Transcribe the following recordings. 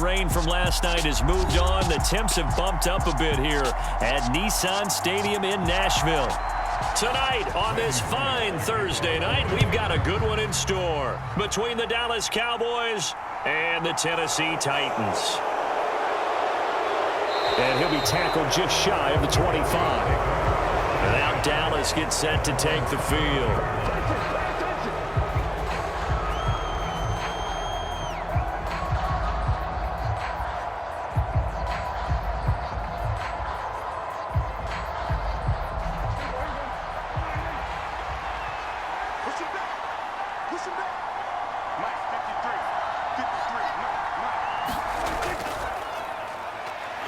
rain from last night has moved on. The temps have bumped up a bit here at Nissan Stadium in Nashville. Tonight on this fine Thursday night, we've got a good one in store between the Dallas Cowboys and the Tennessee Titans. And he'll be tackled just shy of the 25. And now Dallas gets set to take the field.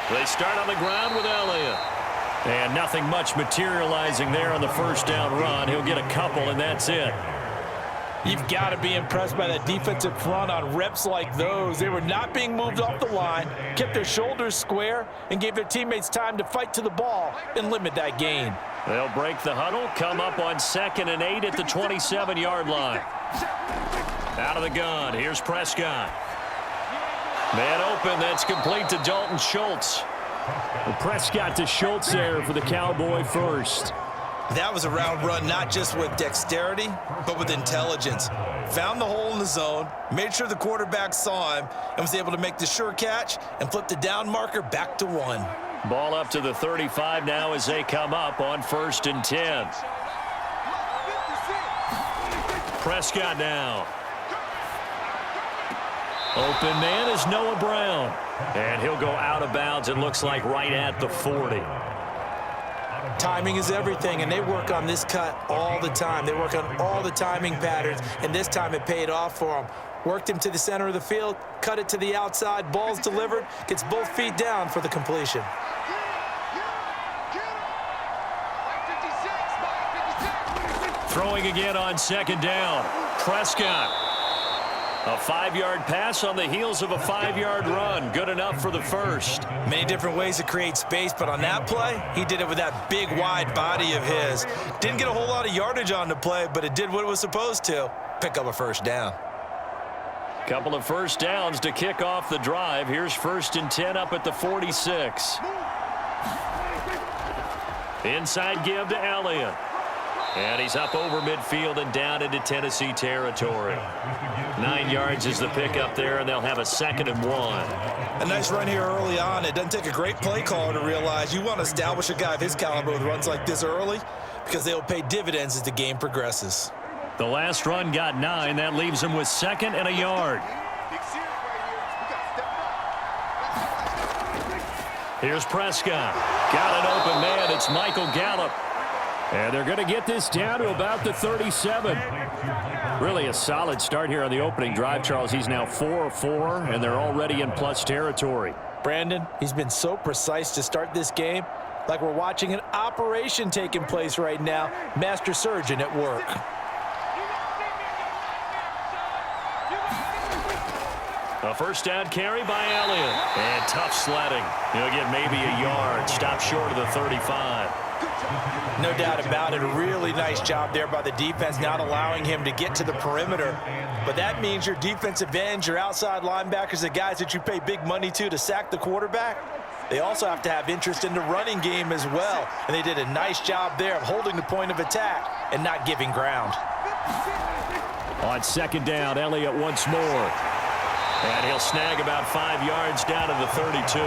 They start on the ground with Elliott. And nothing much materializing there on the first down run. He'll get a couple, and that's it. You've got to be impressed by that defensive front on reps like those. They were not being moved off the line, kept their shoulders square, and gave their teammates time to fight to the ball and limit that gain. They'll break the huddle, come up on 2nd and 8 at the 27-yard line. Out of the gun, here's Prescott. Man open, that's complete to Dalton Schultz. Well, Prescott to Schultz there for the Cowboy first. That was a route run not just with dexterity, but with intelligence. Found the hole in the zone, made sure the quarterback saw him, and was able to make the sure catch and flip the down marker back to 1. Ball up to the 35 now as they come up on 1st and 10. Prescott now. Open man is Noah Brown. And he'll go out of bounds, it looks like right at the 40. Timing is everything, and they work on this cut all the time. They work on all the timing patterns, and this time it paid off for them. Worked him to the center of the field, cut it to the outside, ball's delivered, gets both feet down for the completion. Throwing again on 2nd down. Prescott. A 5-yard pass on the heels of a 5-yard run. Good enough for the first. Many different ways to create space, but on that play, he did it with that big, wide body of his. Didn't get a whole lot of yardage on the play, but it did what it was supposed to. Pick up a first down. Couple of first downs to kick off the drive. Here's 1st and 10 up at the 46. Inside give to Elliott. And he's up over midfield and down into Tennessee territory. 9 yards is the pickup there, and they'll have a 2nd and 1. A nice run here early on. It doesn't take a great play caller to realize you want to establish a guy of his caliber with runs like this early because they'll pay dividends as the game progresses. The last run got 9. That leaves him with 2nd and a yard. Here's Prescott. Got an open man. It's Michael Gallup. And they're going to get this down to about the 37. Really a solid start here on the opening drive, Charles. He's now 4 of 4, and they're already in plus territory. Brandon, he's been so precise to start this game, like we're watching an operation taking place right now. Master surgeon at work. A first down carry by Elliott. And tough sledding. He'll get maybe a yard. Stop short of the 35. No doubt about it. A really nice job there by the defense, not allowing him to get to the perimeter. But that means your defensive ends, your outside linebackers, the guys that you pay big money to sack the quarterback, they also have to have interest in the running game as well. And they did a nice job there of holding the point of attack and not giving ground. On 2nd down, Elliott once more. And he'll snag about 5 yards down to the 32.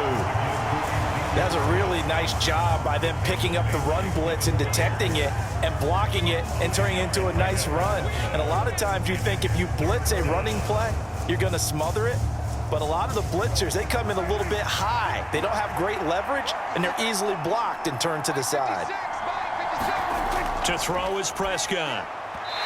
That's a really nice job by them picking up the run blitz and detecting it and blocking it and turning it into a nice run. And a lot of times you think if you blitz a running play, you're going to smother it. But a lot of the blitzers, they come in a little bit high. They don't have great leverage, and they're easily blocked and turned to the side. To throw is Prescott.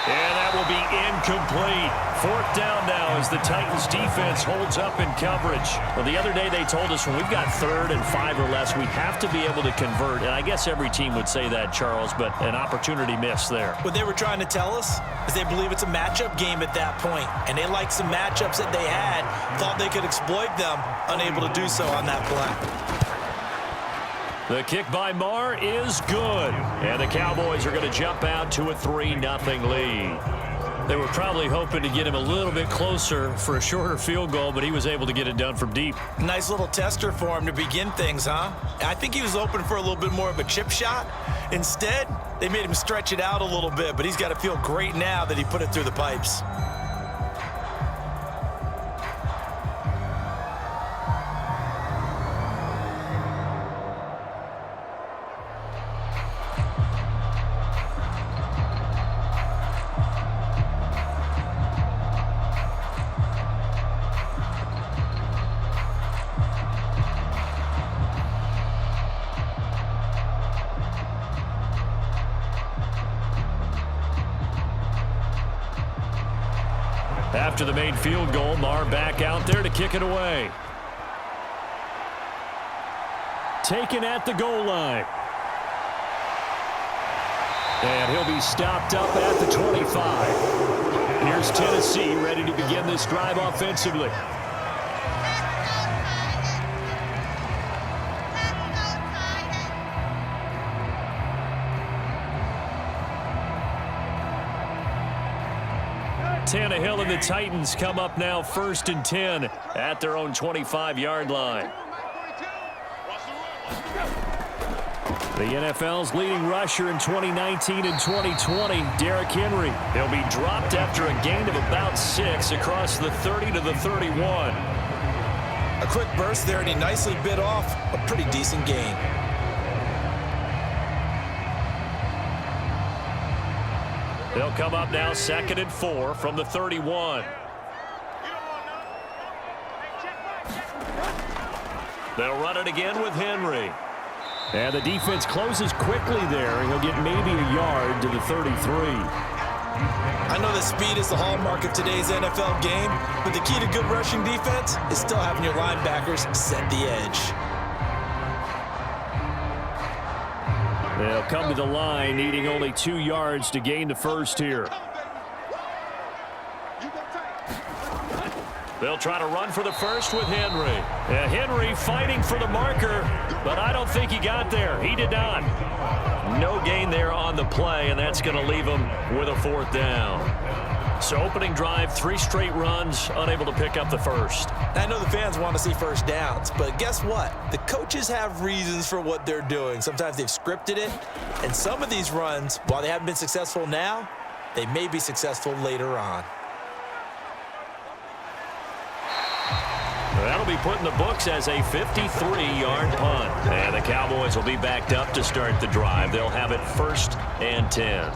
And that will be incomplete. 4th down now as the Titans defense holds up in coverage. Well, the other day they told us when we've got 3rd and 5 or less, we have to be able to convert. And I guess every team would say that, Charles, but an opportunity missed there. What they were trying to tell us is they believe it's a matchup game at that point. And they liked some matchups that they had, thought they could exploit them, unable to do so on that play. The kick by Marr is good. And the Cowboys are going to jump out to a 3-0 lead. They were probably hoping to get him a little bit closer for a shorter field goal, but he was able to get it done from deep. Nice little tester for him to begin things, huh? I think he was hoping for a little bit more of a chip shot. Instead, they made him stretch it out a little bit, but he's got to feel great now that he put it through the pipes. After the made field goal, Marr back out there to kick it away. Taken at the goal line. And he'll be stopped up at the 25. Here's Tennessee ready to begin this drive offensively. Tannehill and the Titans come up now 1st and 10 at their own 25-yard line. The NFL's leading rusher in 2019 and 2020, Derrick Henry. He'll be dropped after a gain of about 6 across the 30 to the 31. A quick burst there, and he nicely bit off a pretty decent gain. They'll come up now 2nd and 4 from the 31. They'll run it again with Henry. And the defense closes quickly there. He'll get maybe a yard to the 33. I know that speed is the hallmark of today's NFL game, but the key to good rushing defense is still having your linebackers set the edge. They'll come to the line needing only 2 yards to gain the first here. They'll try to run for the first with Henry. Henry fighting for the marker, but I don't think he got there. He did not. No gain there on the play, and that's going to leave him with a 4th down. So opening drive, 3 straight runs, unable to pick up the first. I know the fans want to see first downs, but guess what? The coaches have reasons for what they're doing. Sometimes they've scripted it, and some of these runs, while they haven't been successful now, they may be successful later on. That'll be put in the books as a 53-yard punt. And the Cowboys will be backed up to start the drive. They'll have it 1st and 10.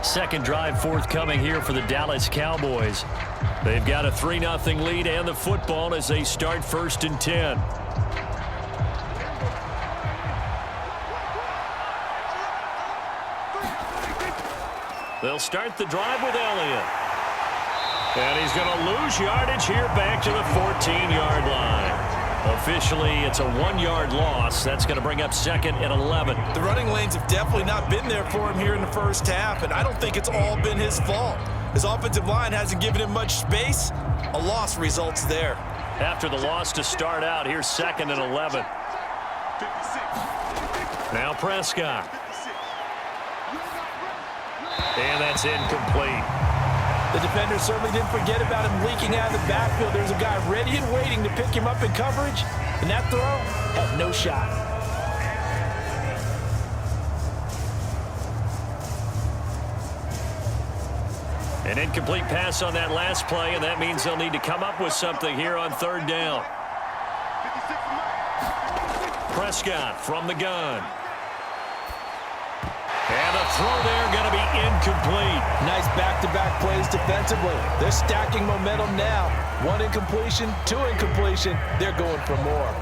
Second drive forthcoming here for the Dallas Cowboys. They've got a 3-0 lead and the football as they start 1st and 10. They'll start the drive with Elliott. And he's going to lose yardage here back to the 14-yard line. Officially, it's a 1-yard loss. That's going to bring up 2nd and 11. The running lanes have definitely not been there for him here in the first half, and I don't think it's all been his fault. His offensive line hasn't given him much space. A loss results there. After the loss to start out, here's 2nd and 11. Now Prescott. And that's incomplete. The defender certainly didn't forget about him leaking out of the backfield. There's a guy ready and waiting to pick him up in coverage, and that throw had no shot. An incomplete pass on that last play, and that means they'll need to come up with something here on 3rd down. Prescott from the gun. And the throw there going to be incomplete. Nice back-to-back plays defensively. They're stacking momentum now. 1 incompletion, 2 incompletion. They're going for more.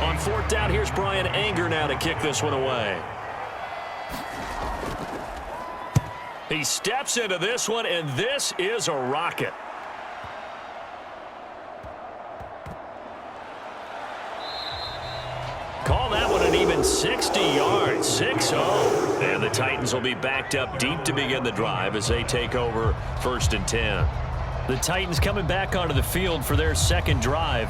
On 4th down, here's Brian Anger now to kick this one away. He steps into this one, and this is a rocket. Call that one an even 60 yards, 6-0. And the Titans will be backed up deep to begin the drive as they take over 1st and 10. The Titans coming back onto the field for their second drive.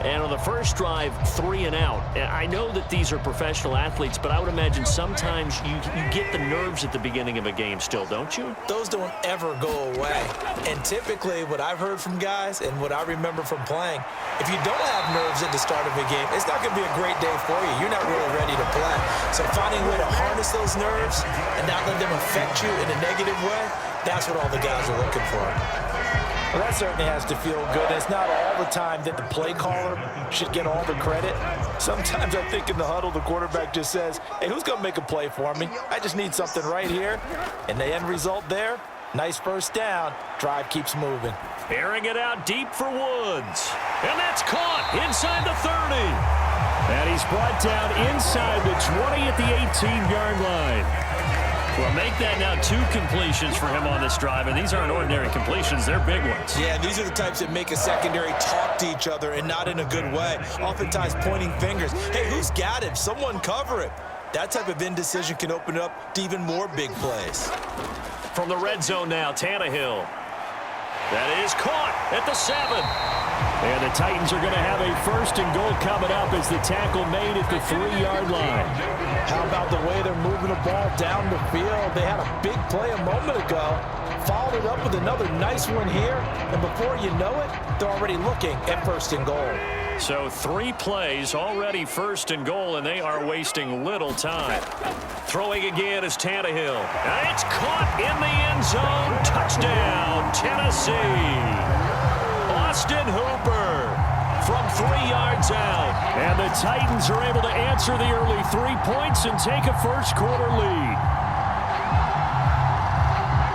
And on the first drive, 3 and out. I know that these are professional athletes, but I would imagine sometimes you get the nerves at the beginning of a game still, don't you? Those don't ever go away. And typically what I've heard from guys and what I remember from playing, if you don't have nerves at the start of a game, it's not going to be a great day for you. You're not really ready to play. So finding a way to harness those nerves and not let them affect you in a negative way, that's what all the guys are looking for. Well, that certainly has to feel good. It's not all the time that the play caller should get all the credit. Sometimes I think in the huddle, the quarterback just says, hey, who's going to make a play for me? I just need something right here. And the end result there, nice first down. Drive keeps moving. Airing it out deep for Woods. And that's caught inside the 30. And he's brought down inside the 20 at the 18-yard line. Well, make that now 2 completions for him on this drive, and these aren't ordinary completions. They're big ones. Yeah, these are the types that make a secondary talk to each other and not in a good way. Oftentimes pointing fingers. Hey, who's got him? Someone cover him. That type of indecision can open it up to even more big plays. From the red zone now, Tannehill. That is caught at the 7. And the Titans are going to have a 1st and goal coming up as the tackle made at the 3-yard line. How about the way they're moving the ball down the field? They had a big play a moment ago, followed it up with another nice one here, and before you know it, they're already looking at 1st and goal. So 3 plays, already 1st and goal, and they are wasting little time. Throwing again is Tannehill. And it's caught in the end zone. Touchdown, Tennessee. Austin Hooper from 3 yards out. And the Titans are able to answer the early 3 points and take a first-quarter lead.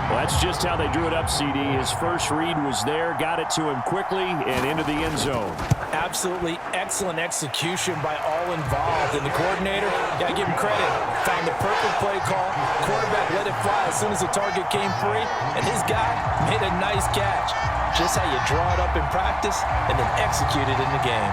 Well, that's just how they drew it up, CD. His first read was there, got it to him quickly, and into the end zone. Absolutely excellent execution by all involved. And the coordinator, got to give him credit, found the perfect play call. Quarterback let it fly as soon as the target came free, and his guy made a nice catch. Just how you draw it up in practice and then execute it in the game.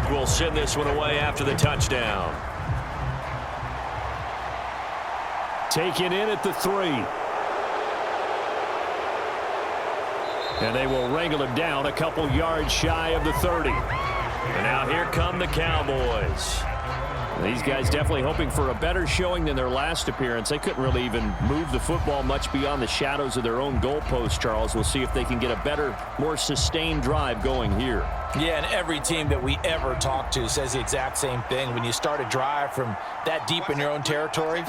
Will send this one away after the touchdown. Taken in at the 3. And they will wrangle him down a couple yards shy of the 30. And now here come the Cowboys. These guys definitely hoping for a better showing than their last appearance. They couldn't really even move the football much beyond the shadows of their own goalpost, Charles. We'll see if they can get a better, more sustained drive going here. Yeah, and every team that we ever talk to says the exact same thing. When you start a drive from that deep in your own territory,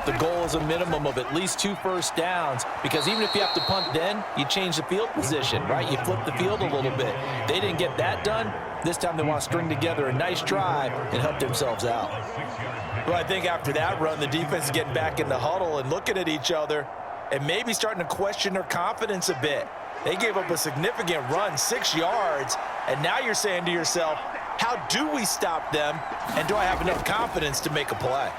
the goal is a minimum of at least 2 first downs, because even if you have to punt then, you change the field position, right? You flip the field a little bit. They didn't get that done. This time they want to string together a nice drive and help themselves out. Well, I think after that run, the defense is getting back in the huddle and looking at each other and maybe starting to question their confidence a bit. They gave up a significant run, 6 yards, and now you're saying to yourself, how do we stop them, and do I have enough confidence to make a play?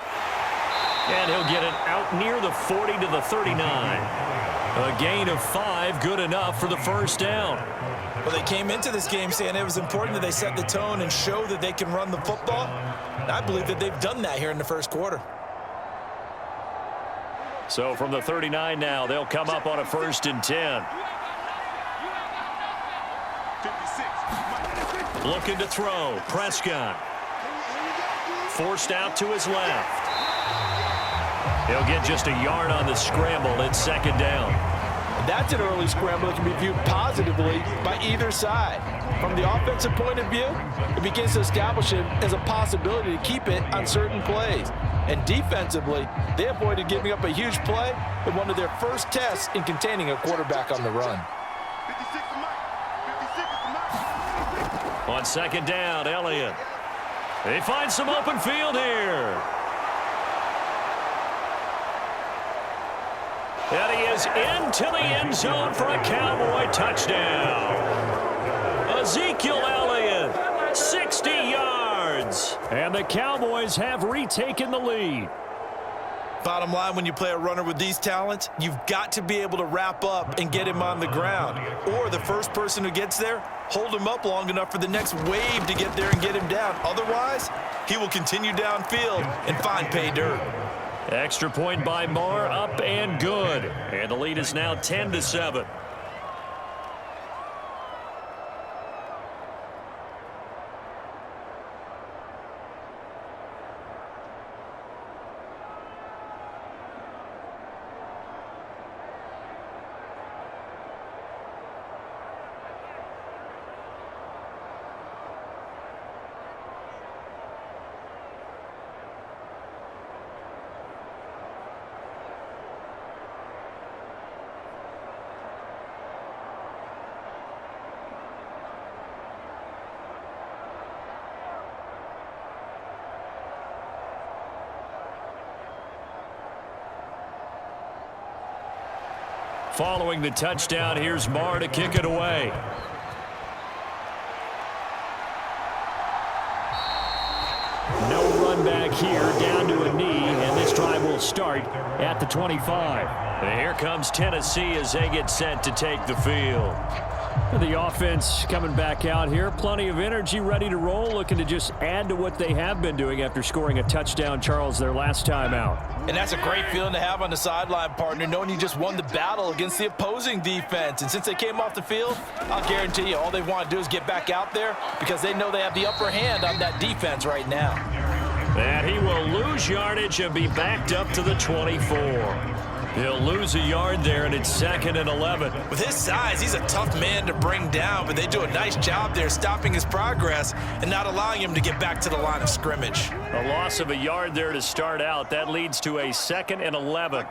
And he'll get it out near the 40 to the 39. A gain of 5, good enough for the first down. Well, they came into this game saying it was important that they set the tone and show that they can run the football. And I believe that they've done that here in the first quarter. So from the 39 now, they'll come up on a 1st and 10. Looking to throw. Prescott. Forced out to his left. He'll get just a yard on the scramble. It's 2nd down. That's an early scramble that can be viewed positively by either side. From the offensive point of view, it begins to establish it as a possibility to keep it on certain plays. And defensively, they avoided giving up a huge play in one of their first tests in containing a quarterback on the run. On 2nd down, Elliott. They find some open field here. And he is into the end zone for a Cowboy touchdown. Ezekiel Elliott, 60 yards. And the Cowboys have retaken the lead. Bottom line, when you play a runner with these talents, you've got to be able to wrap up and get him on the ground. Or the first person who gets there, hold him up long enough for the next wave to get there and get him down. Otherwise, he will continue downfield and find pay dirt. Extra point by Marr, up and good. And the lead is now 10-7. Following the touchdown, here's Marr to kick it away. No run back here, down to a knee, and this drive will start at the 25. And here comes Tennessee as they get set to take the field. The offense coming back out here. Plenty of energy, ready to roll, looking to just add to what they have been doing after scoring a touchdown, Charles, their last time out. And that's a great feeling to have on the sideline, partner, knowing you just won the battle against the opposing defense. And since they came off the field, I'll guarantee you all they want to do is get back out there because they know they have the upper hand on that defense right now. And he will lose yardage and be backed up to the 24. He'll lose a yard there, and it's 2nd and 11. With his size, he's a tough man to bring down, but they do a nice job there stopping his progress and not allowing him to get back to the line of scrimmage. A loss of a yard there to start out. That leads to a 2nd and 11.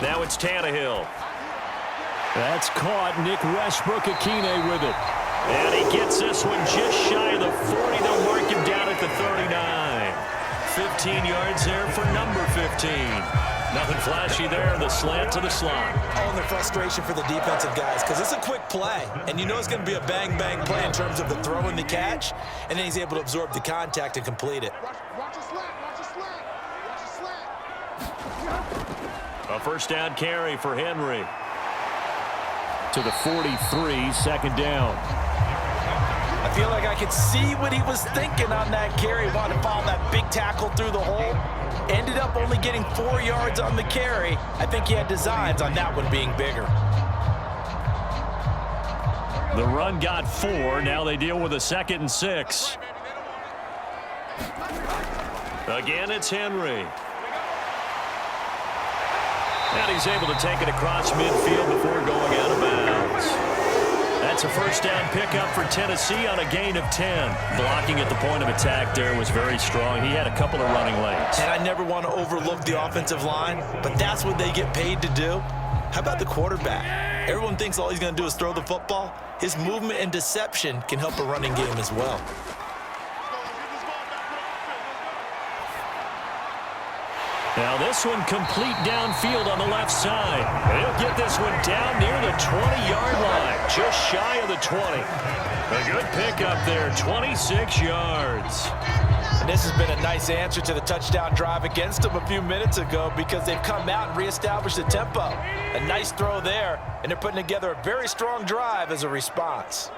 Now it's Tannehill. That's caught. Nick Westbrook-Akine with it. And he gets this one just shy of the 40. They'll mark him down at the 39. 15 yards there for number 15. Nothing flashy there. The slant to the slot. Oh, and the frustration for the defensive guys because it's a quick play. And you know it's going to be a bang-bang play in terms of the throw and the catch. And then he's able to absorb the contact and complete it. Watch a slant. Watch a slant. Watch a slant. A first down carry for Henry. To the 43, 2nd down. I feel like I could see what he was thinking on that carry. Wanted to follow that big tackle through the hole. Ended up only getting 4 yards on the carry. I think he had designs on that one being bigger. The run got 4. Now they deal with a 2nd and 6. Again, it's Henry. And he's able to take it across midfield before going out of bounds. That's a first down pickup for Tennessee on a gain of 10. Blocking at the point of attack there was very strong. He had a couple of running lanes. And I never want to overlook the offensive line, but that's what they get paid to do. How about the quarterback? Everyone thinks all he's going to do is throw the football. His movement and deception can help a running game as well. Now this one complete downfield on the left side. He'll get this one down near the 20-yard line, just shy of the 20. A good pickup there, 26 yards. And this has been a nice answer to the touchdown drive against them a few minutes ago because they've come out and reestablished the tempo. A nice throw there, and they're putting together a very strong drive as a response.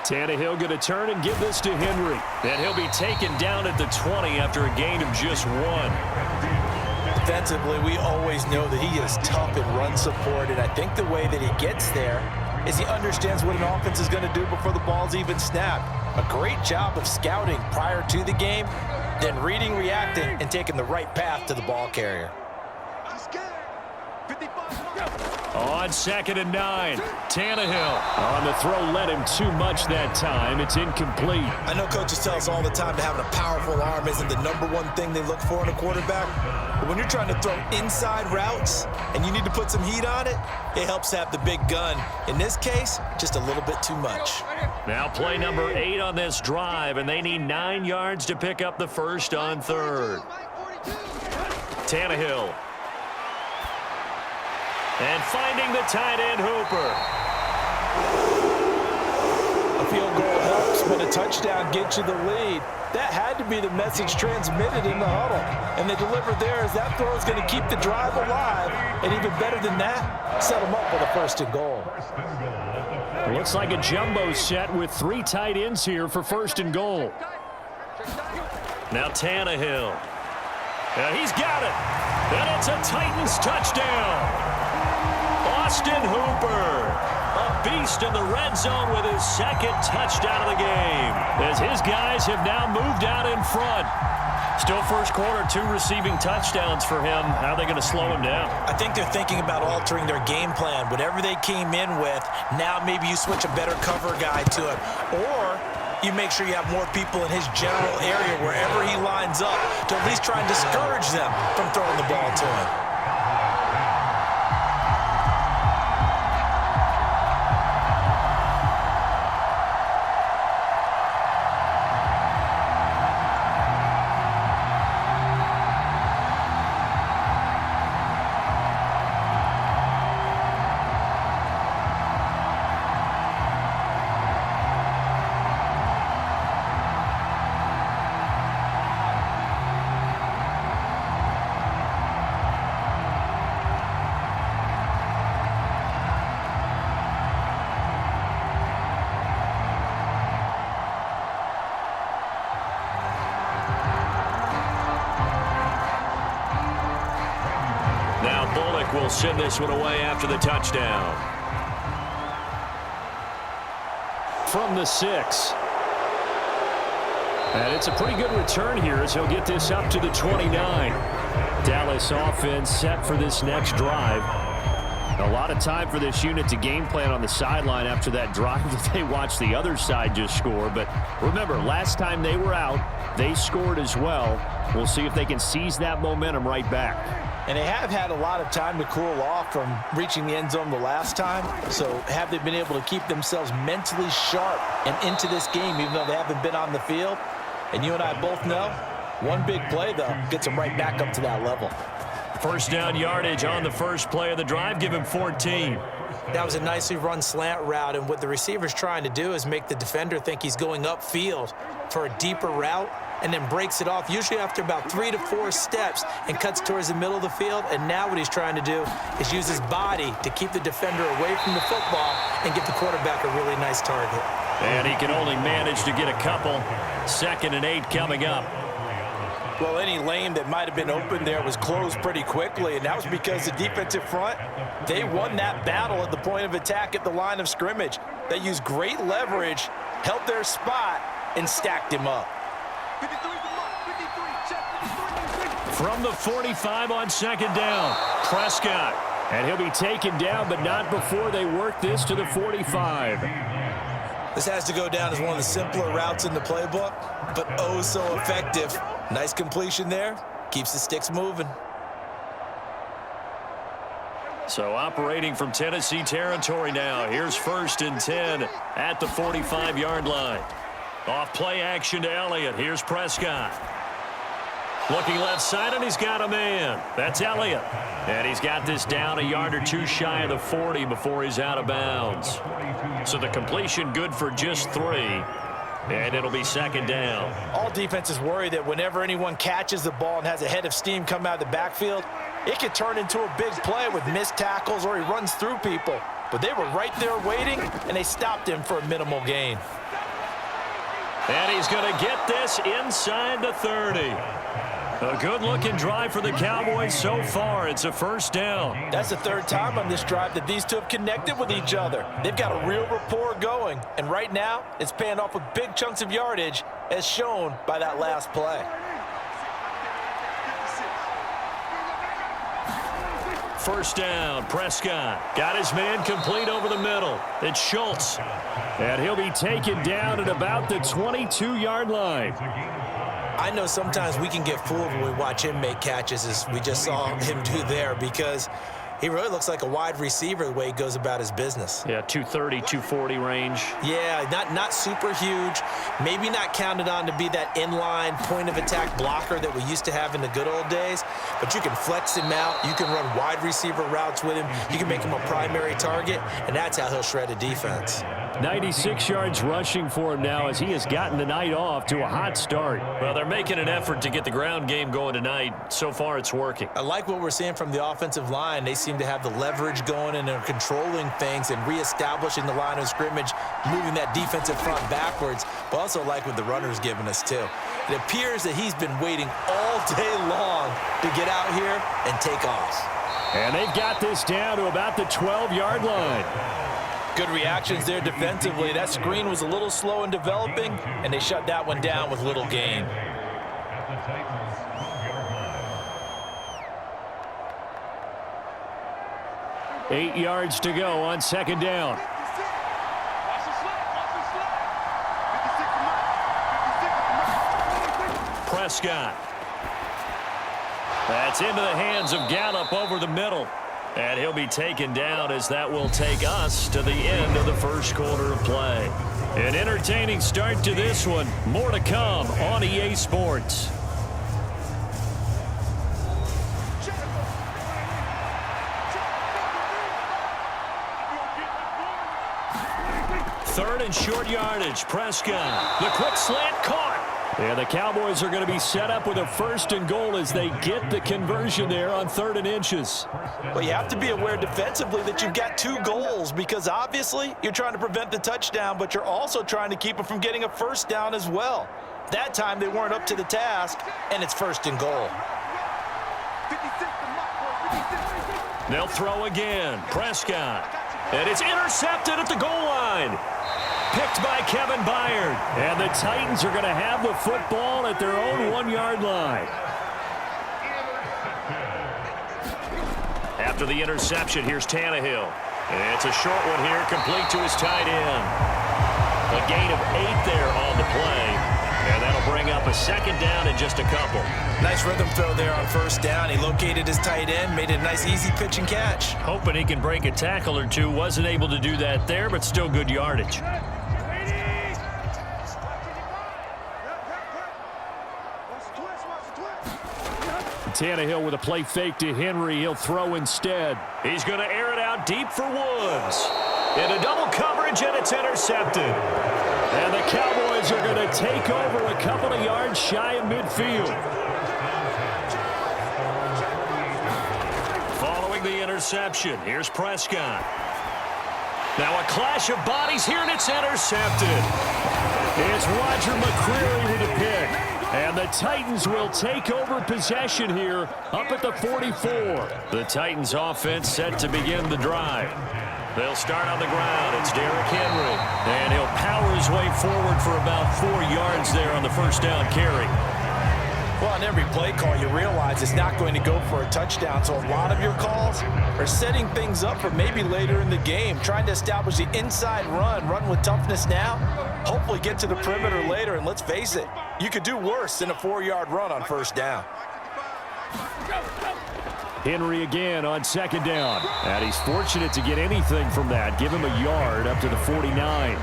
Tannehill going to turn and give this to Henry. And he'll be taken down at the 20 after a gain of just 1. Defensively, we always know that he is tough in run support, and I think the way that he gets there is he understands what an offense is going to do before the ball's even snapped. A great job of scouting prior to the game, then reading, reacting, and taking the right path to the ball carrier. On 2nd and 9, Tannehill on the throw, led him too much that time. It's incomplete. I know coaches tell us all the time that having a powerful arm isn't the #1 thing they look for in a quarterback. But when you're trying to throw inside routes and you need to put some heat on it, it helps to have the big gun. In this case, just a little bit too much. Now play number 8 on this drive, and they need 9 yards to pick up the first on 3rd. Tannehill. And finding the tight end Hooper. A field goal helps, but a touchdown gets you the lead. That had to be the message transmitted in the huddle. And they delivered there as that throw is going to keep the drive alive. And even better than that, set them up with a 1st and goal. It looks like a jumbo set with 3 tight ends here for 1st and goal. Now Tannehill. He's got it. And it's a Titans touchdown. Austin Hooper, a beast in the red zone with his 2nd touchdown of the game, as his guys have now moved out in front. Still first quarter, 2 receiving touchdowns for him. How are they going to slow him down? I think they're thinking about altering their game plan. Whatever they came in with, now maybe you switch a better cover guy to it. Or you make sure you have more people in his general area wherever he lines up to at least try and discourage them from throwing the ball to him. Will send this one away after the touchdown. From the 6. And it's a pretty good return here as he'll get this up to the 29. Dallas offense set for this next drive. A lot of time for this unit to game plan on the sideline after that drive that they watched the other side just score. But remember, last time they were out, they scored as well. We'll see if they can seize that momentum right back. And they have had a lot of time to cool off from reaching the end zone the last time. So have they been able to keep themselves mentally sharp and into this game, even though they haven't been on the field? And you and I both know, one big play, though, gets them right back up to that level. First down yardage on the first play of the drive. Give him 14. That was a nicely run slant route, and what the receiver's trying to do is make the defender think he's going upfield for a deeper route, and then breaks it off, usually after about 3 to 4 steps, and cuts towards the middle of the field. And now what he's trying to do is use his body to keep the defender away from the football and give the quarterback a really nice target. And he can only manage to get a couple. 2nd and 8 coming up. Well, any lane that might have been open there was closed pretty quickly, and that was because the defensive front, they won that battle at the point of attack at the line of scrimmage. They used great leverage, held their spot, and stacked him up. From the 45 on 2nd down, Prescott. And he'll be taken down, but not before they work this to the 45. This has to go down as one of the simpler routes in the playbook, but oh so effective. Nice completion there. Keeps the sticks moving. So operating from Tennessee territory now. Here's 1st and 10 at the 45-yard line. Off play action to Elliott. Here's Prescott. Looking left side, and he's got a man. That's Elliott. And he's got this down a yard or 2 shy of the 40 before he's out of bounds. So the completion good for just 3. And it'll be 2nd down. All defenses worry that whenever anyone catches the ball and has a head of steam come out of the backfield, it could turn into a big play with missed tackles or he runs through people. But they were right there waiting, and they stopped him for a minimal gain. And he's going to get this inside the 30. A good-looking drive for the Cowboys so far. It's a 1st down. That's the 3rd time on this drive that these two have connected with each other. They've got a real rapport going. And right now, it's paying off with big chunks of yardage, as shown by that last play. 1st down, Prescott. Got his man complete over the middle. It's Schultz. And he'll be taken down at about the 22-yard line. I know sometimes we can get fooled when we watch him make catches, as we just saw him do there, because He really looks like a wide receiver the way he goes about his business. Yeah, 230, 240 range. Yeah, not super huge. Maybe not counted on to be that inline point-of-attack blocker that we used to have in the good old days, but you can flex him out. You can run wide receiver routes with him. You can make him a primary target, and that's how he'll shred a defense. 96 yards rushing for him now as he has gotten the night off to a hot start. Well, they're making an effort to get the ground game going tonight. So far, it's working. I like what we're seeing from the offensive line. They seem to have the leverage going, and they're controlling things and reestablishing the line of scrimmage, moving that defensive front backwards, but also like what the runner's giving us, too. It appears that he's been waiting all day long to get out here and take off. And they've got this down to about the 12-yard line. Good reactions there defensively. That screen was a little slow in developing, and they shut that one down with little gain. Eight yards to go on second down. Prescott. That's into the hands of Gallup over the middle. And he'll be taken down as that will take us to the end of the first quarter of play. An entertaining start to this one. More to come on EA Sports. Third and short yardage. Prescott. The quick slant caught. And the Cowboys are going to be set up with a first and goal as they get the conversion there on 3rd and inches. Well, you have to be aware defensively that you've got 2 goals because obviously you're trying to prevent the touchdown, but you're also trying to keep it from getting a first down as well. That time they weren't up to the task, and it's 1st and goal. They'll throw again. Prescott. And it's intercepted at the goal line. Picked by Kevin Byard. And the Titans are going to have the football at their own 1-yard line. After the interception, here's Tannehill. And it's a short one here, complete to his tight end. A gain of 8 there on the play. And that'll bring up a second down in just a couple. Nice rhythm throw there on 1st down. He located his tight end, made it a nice, easy pitch and catch. Hoping he can break a tackle or two. Wasn't able to do that there, but still good yardage. Tannehill with a play fake to Henry. He'll throw instead. He's going to air it out deep for Woods. Into double coverage, and it's intercepted. And the Cowboys are going to take over a couple of yards shy of midfield. Following the interception, here's Prescott. Now a clash of bodies here, and it's intercepted. It's Roger McCreary with a pick. And the Titans will take over possession here up at the 44. The Titans offense set to begin the drive. They'll start on the ground. It's Derrick Henry. And he'll power his way forward for about 4 yards there on the first down carry. Well, on every play call, you realize it's not going to go for a touchdown. So a lot of your calls are setting things up for maybe later in the game, trying to establish the inside run with toughness now, hopefully get to the perimeter later. And let's face it, you could do worse than a 4-yard run on 1st down. Henry again on 2nd down. And he's fortunate to get anything from that. Give him a yard up to the 49.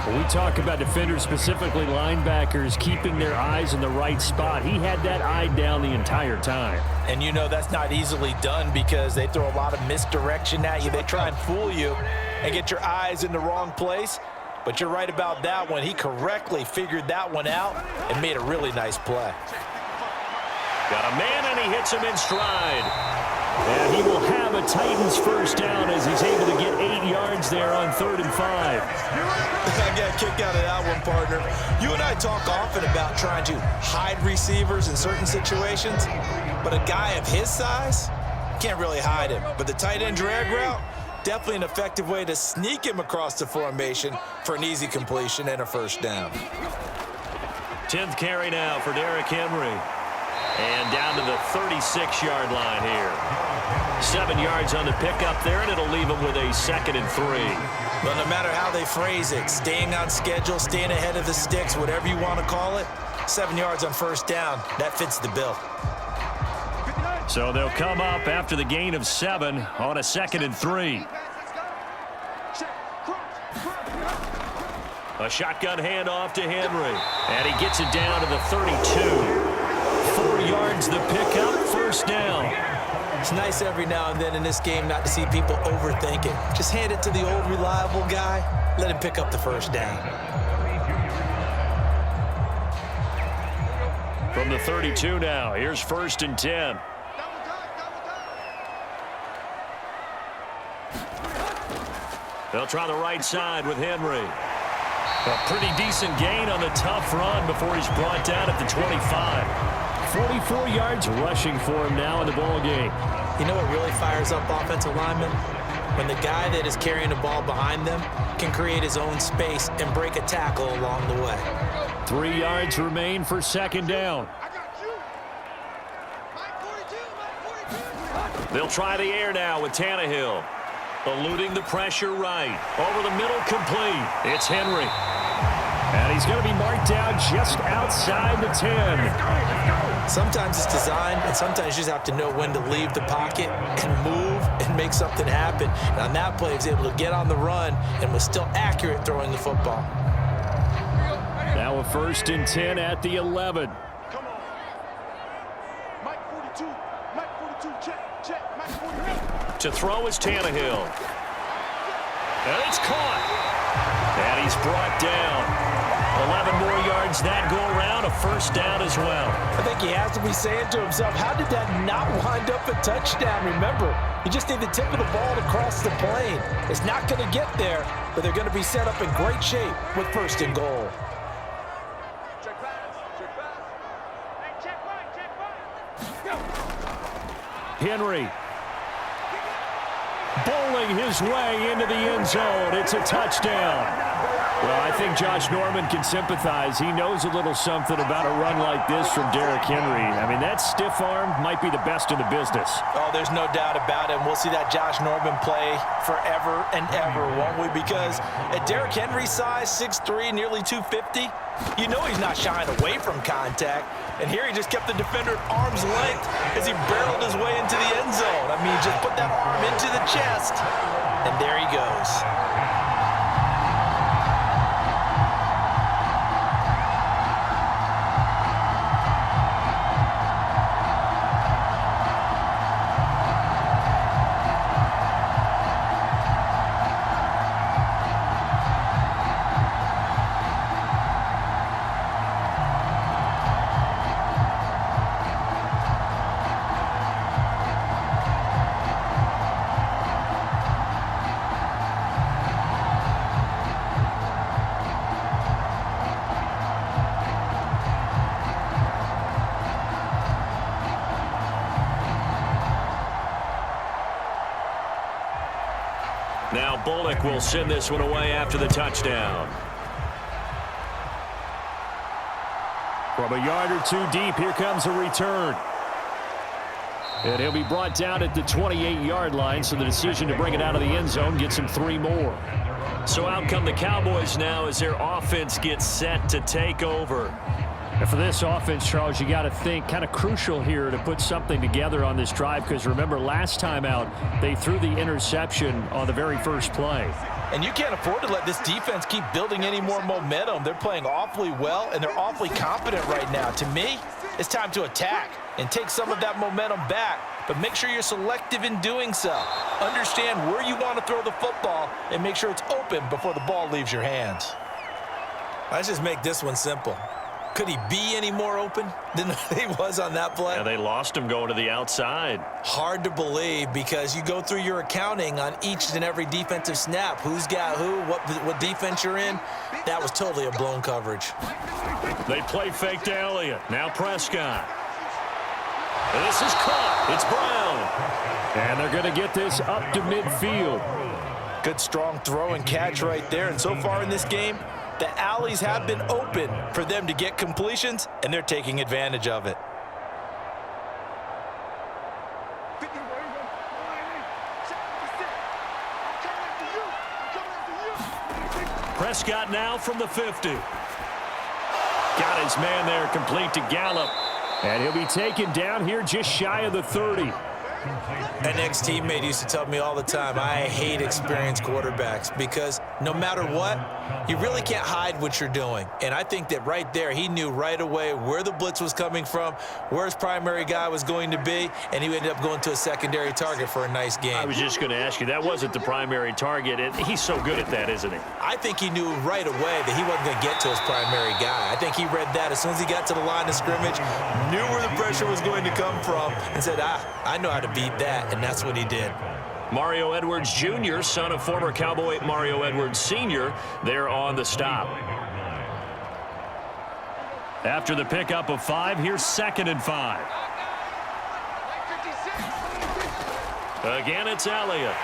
When we talk about defenders, specifically linebackers, keeping their eyes in the right spot, he had that eye down the entire time. And you know that's not easily done because they throw a lot of misdirection at you. They try and fool you and get your eyes in the wrong place. But you're right about that one. He correctly figured that one out and made a really nice play. Got a man, and he hits him in stride. And he will have a Titans first down as he's able to get 8 yards there on 3rd and 5. I got a kick out of that one, partner. You and I talk often about trying to hide receivers in certain situations, but a guy of his size can't really hide him. But the tight end drag route, definitely an effective way to sneak him across the formation for an easy completion and a first down. 10th carry now for Derrick Henry. And down to the 36-yard line here. 7 yards on the pickup there, and it'll leave him with a 2nd and 3. But no matter how they phrase it, staying on schedule, staying ahead of the sticks, whatever you want to call it, 7 yards on 1st down, that fits the bill. So they'll come up after the gain of 7 on a 2nd and 3. A shotgun handoff to Henry. And he gets it down to the 32. 4 yards the pickup, first down. It's nice every now and then in this game not to see people overthink it. Just hand it to the old reliable guy. Let him pick up the first down. From the 32 now, here's 1st and 10. They'll try the right side with Henry. A pretty decent gain on the tough run before he's brought down at the 25. 44 yards rushing for him now in the ball game. You know what really fires up offensive linemen? When the guy that is carrying the ball behind them can create his own space and break a tackle along the way. 3 yards remain for 2nd down. They'll try the air now with Tannehill. Eluding the pressure right. Over the middle, complete. It's Henry. And he's going to be marked down just outside the 10. Sometimes it's designed, and sometimes you just have to know when to leave the pocket and move and make something happen. And on that play, he was able to get on the run and was still accurate throwing the football. Now a 1st and 10 at the 11. Come on. Mike 42. Mike 42. Check. Mike 42. To throw is Tannehill. And it's caught. And he's brought down. 11 more yards that go around, a first down as well. I think he has to be saying to himself, how did that not wind up a touchdown? Remember, you just need the tip of the ball to cross the plane. It's not going to get there, but they're going to be set up in great shape with 1st and goal. Check pass. Hey, check right. Henry. Bowling his way into the end zone. It's a touchdown. Well, I think Josh Norman can sympathize. He knows a little something about a run like this from Derrick Henry. I mean, that stiff arm might be the best in the business. Oh, there's no doubt about it. And we'll see that Josh Norman play forever and ever, won't we? Because at Derrick Henry's size, 6'3", nearly 250, you know he's not shying away from contact. And here he just kept the defender at arm's length as he barreled his way into the end zone. I mean, just put that arm into the chest, and there he goes. Now Bullock will send this one away after the touchdown. From a yard or two deep, here comes a return. And he'll be brought down at the 28-yard line, so the decision to bring it out of the end zone gets him 3 more. So out come the Cowboys now as their offense gets set to take over. And for this offense, Charles, you got to think kind of crucial here to put something together on this drive, because remember last time out they threw the interception on the very first play. And you can't afford to let this defense keep building any more momentum. They're playing awfully well, and they're awfully confident right now. To me, it's time to attack and take some of that momentum back, but make sure you're selective in doing so. Understand where you want to throw the football and make sure it's open before the ball leaves your hands. Let's just make this one simple. Could he be any more open than he was on that play? Yeah, they lost him going to the outside. Hard to believe, because you go through your accounting on each and every defensive snap. Who's got who, what defense you're in. That was totally a blown coverage. They play fake to Elliott. Now Prescott. And this is caught. It's Brown. And they're going to get this up to midfield. Good strong throw and catch right there. And so far in this game, the alleys have been open for them to get completions, and they're taking advantage of it. Prescott now from the 50. Got his man there, complete to Gallup. And he'll be taken down here just shy of the 30. An ex-teammate used to tell me all the time, I hate experienced quarterbacks because no matter what, you really can't hide what you're doing. And I think that right there, he knew right away where the blitz was coming from, where his primary guy was going to be, and he ended up going to a secondary target for a nice game. I was just going to ask you, that wasn't the primary target, and he's so good at that, isn't he? I think he knew right away that he wasn't going to get to his primary guy. I think he read that as soon as he got to the line of scrimmage, knew where the pressure was going to come from, and said, I know how to beat that, and that's what he did. Mario Edwards Jr., son of former Cowboy Mario Edwards Sr., there on the stop. After the pickup of 5, here's 2nd and 5. Again, it's Elliott.